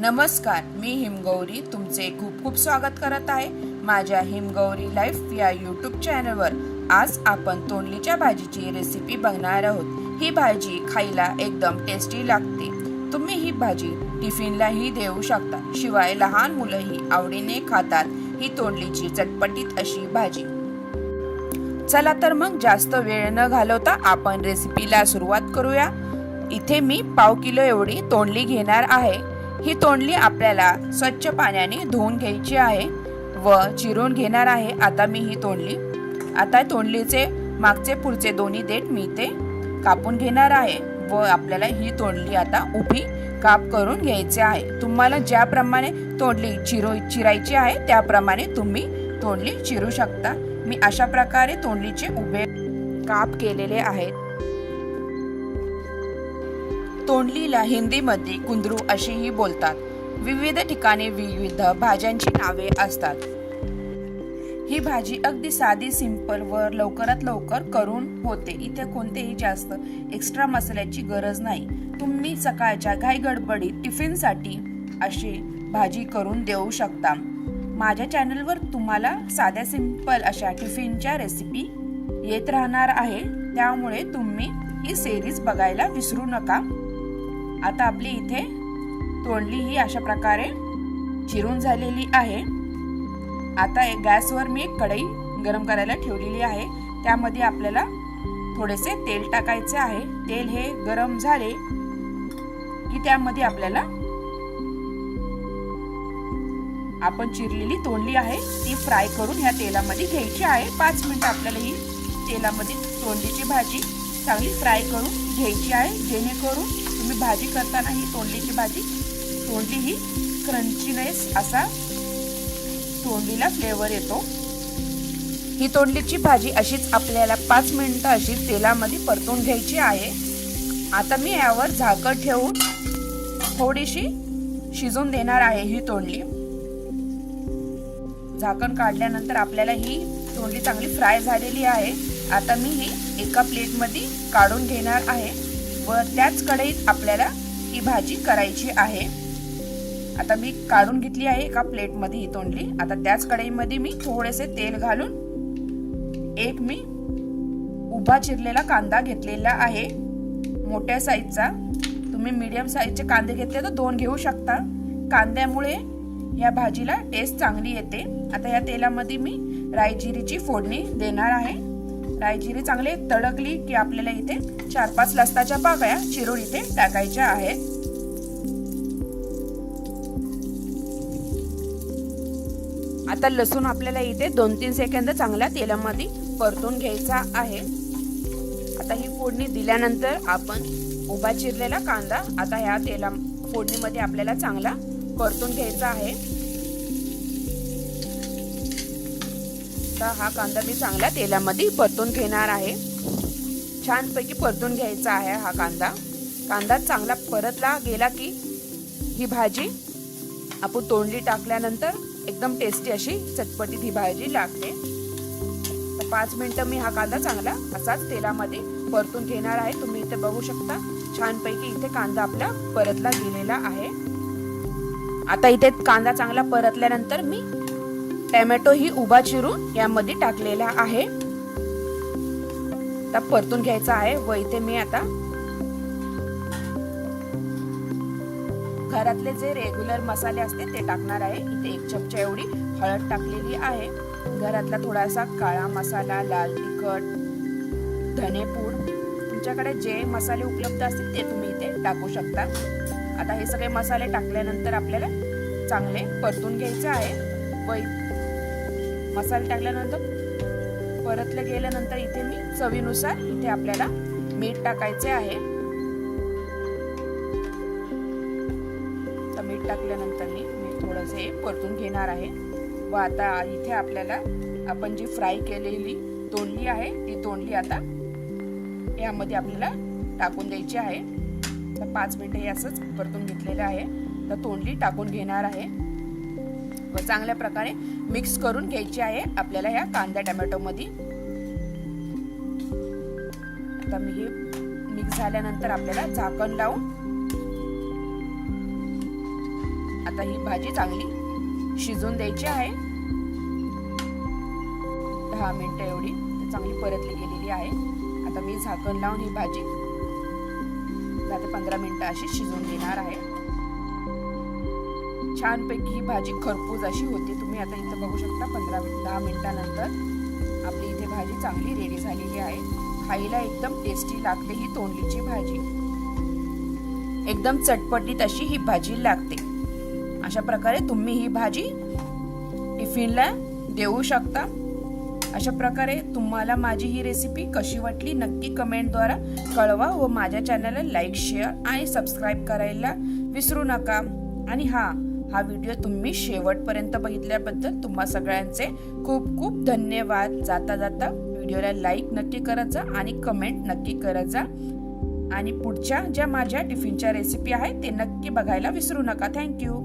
नमस्कार, मी हिमगौरी तुमचे खूप खूप स्वागत करत आहे माझ्या हिमगौरी लाईफ या यूट्यूब चॅनलवर। आज आपण तोंडलीच्या भाजीची रेसिपी बघणार आहोत। ही भाजी खायला एकदम टेस्टी लागते। तुम्ही ही भाजी टिफिनलाही देऊ शकता, शिवाय लहान मुलंही आवडीने खातात ही तोंडलीची चटपटीत अशी भाजी। चला तर मग जास्त वेळ न घालवता आपण रेसिपीला सुरुवात करूया। इथे मी पाव किलो एवढी तोंडली घेणार आहे। ही तोंडली आपल्याला स्वच्छ पाण्याने धुवून घ्यायची आहे व चिरून घेणार आहे। आता मी ही तोंडलीचे मागचे पुढचे दोन्ही देठ मी ते कापून घेणार आहे व आपल्याला ही तोंडली आता उभी काप करून घ्यायची आहे। तुम्हाला ज्याप्रमाणे तोंडली चिरायची आहे त्याप्रमाणे तुम्ही तोंडली चिरू शकता। मी अशा प्रकारे तोंडलीचे उभे काप केलेले आहेत। तोंडलीला हिंदीमध्ये कुंदरू असेही बोलतात। विविध ठिकाणी विविध भाज्यांची नावे असतात। ही भाजी अगदी साधी, सिंपल व लवकरात लवकर करून होते। इथे कोणतेही जास्त एक्स्ट्रा मसाल्याची गरज नाही। तुम्ही सकाळच्या घाई गडबडीत टिफिनसाठी अशी भाजी करून देऊ शकता। माझ्या चॅनलवर तुम्हाला साध्या सिंपल अशा टिफिनच्या रेसिपी येत राहणार आहे, त्यामुळे तुम्ही ही सिरीज बघायला विसरू नका। आता आपली इथे तोंडली ही अशा प्रकारे चिरून झालेली आहे। आता गॅसवर मी एक कढई गरम करायला ठेवलेली आहे। त्यामध्ये आपल्याला थोडेसे तेल टाकायचे आहे। तेल हे गरम झाले की त्यामध्ये आपल्याला आपण चिरलेली तोंडली आहे ती फ्राय करून ह्या तेलामध्ये घ्यायची आहे। 5 मिनिट आपल्याला ही तेलामध्ये तोंडलीची भाजी चांगली फ्राय करून घ्यायची आहे, जेणेकरून तुम्ही भाजी करताना ही तोंडलीची तोंडली ही क्रंचीनेस असा तोंडलीला फ्लेवर येतो। ही तोंडलीची भाजी अशीच आपल्याला 5 मिनिटं अशी तेलामध्ये परतून घ्यायची आहे। आता मी यावर झाकण ठेवून थोडीशी शिजून देणार आहे ही तोंडली। झाकण काढल्यानंतर आपल्याला ही तोंडली चांगली फ्राय झालेली आहे। आता मी ही एका प्लेटमध्ये काढून घेणार आहे व त्याच कढईत आपल्याला ही भाजी करायची आहे। आता मी काढून घेतली आहे एका प्लेटमध्ये ही तोंडली। आता त्याच कढईमध्ये मी थोडेसे तेल घालून एक मी उभा चिरलेला कांदा घेतलेला आहे, मोठ्या साईजचा। तुम्ही मीडियम साईजचे कांदे घेतले तर 2 घेऊ शकता। कांद्यामुळे या भाजीला टेस्ट चांगली येते। आता या तेलामध्ये मी राई जिरीची फोडणी देणार आहे। राई जिरी चांगले तडकली की आपल्याला इथे 4-5 लसणाच्या पाकळ्या चिरून इथे टाकायच्या आहेत। आता लसूण आपल्याला इथे 2-3 सेकंद चांगल्या तेलामध्ये परतून घ्यायचा आहे। आता ही फोडणी दिल्यानंतर आपण उभा चिरलेला कांदा आता ह्या फोडणीमध्ये आपल्याला चांगला परतून घ्यायचा आहे। हा कांदा मी चांगल्या तेलामध्ये परतून घेणार आहे। छानपैकी परतून घ्यायचा आहे हा कांदा चांगला परतला गेला की ही भाजी आपण तोंडली टाकल्यानंतर एकदम टेस्टी अशी चटपटीत ही भाजी लागते। 5 मिनिटं मी हा कांदा चांगला असाच तेलामध्ये परतून घेणार आहे। तुम्ही इथे बघू शकता छानपैकी इथे कांदा आपला परतला गेलेला आहे। आता इथे कांदा चांगला परतल्यानंतर मी टोमॅटो ही उभा चिरून यामध्ये टाकलेला आहे। आता परतून घ्यायचा आहे व इथे मी आता घरातले जे रेग्युलर मसाले असते ते टाकणार आहे। इथे 1 चमचा एवढी हळद टाकलेली आहे, घरातला थोडासा काळा मसाला, लाल तिखट, धनेपूड, तुमच्याकडे जे मसाले उपलब्ध असतील ते तुम्ही इथे टाकू शकता। आता हे सगळे मसाले टाकल्यानंतर आपल्याला चांगले परतून घ्यायचे आहे व मसाले टाकल्यानंतर परतले गेल्यानंतर इथे मी चवीनुसार इथे आपल्याला मीठ टाकायचे आहे। तर मीठ टाकल्यानंतर मी थोडेसे परतून घेणार आहे व आता इथे आपल्याला आपण जी फ्राय केलेली तोंडली आहे ती तोंडली आता यामध्ये आपल्याला टाकून द्यायची आहे। तर 5 मिनिटं हे असंच परतून घेतलेलं आहे। तर तोंडली टाकून घेणार आहे व चांगल्या प्रकारे मिक्स करून घ्यायची आहे आपल्याला या कांदा टोमॅटो मध्ये। आता मी हे मिक्स झाल्यानंतर आपल्याला झाकण लावून आता ही भाजी चांगली शिजून द्यायची आहे. 10 मिनिटं एवढी चांगली परतली गेलेली आहे. आता मी झाकण लावून ही भाजी 10 ते 15 मिनिटं अशी शिजवून देणार आहे. छानपैकी ही भाजी खरपूस अशी होते. तुम्ही आता इथं बघू शकता 10 मिनिटानंतर आपली इथे भाजी चांगली रेडी झालेली आहे. खायला एकदम टेस्टी लागते ही तोंडलीची भाजी. एकदम चटपटीत अशी ही भाजी लागते. अशा प्रकारे तुम्ही ही भाजी टिफिनला देऊ शकता. अशा प्रकारे तुम्हाला माझी ही रेसिपी कशी वाटली नक्की कमेंटद्वारा कळवा व माझ्या चॅनलला लाईक, शेअर आणि सबस्क्राईब करायला विसरू नका. आणि हा व्हिडिओ तुम्ही शेवटपर्यंत बघितल्याबद्दल तुम्हा सगळ्यांचे खूप खूप धन्यवाद. जाता जाता व्हिडिओला लाईक नक्की करत जा आणि कमेंट नक्की करत जा. आणि पुढच्या ज्या माझ्या टिफिनच्या रेसिपी आहेत ते नक्की बघायला विसरू नका. थँक्यू.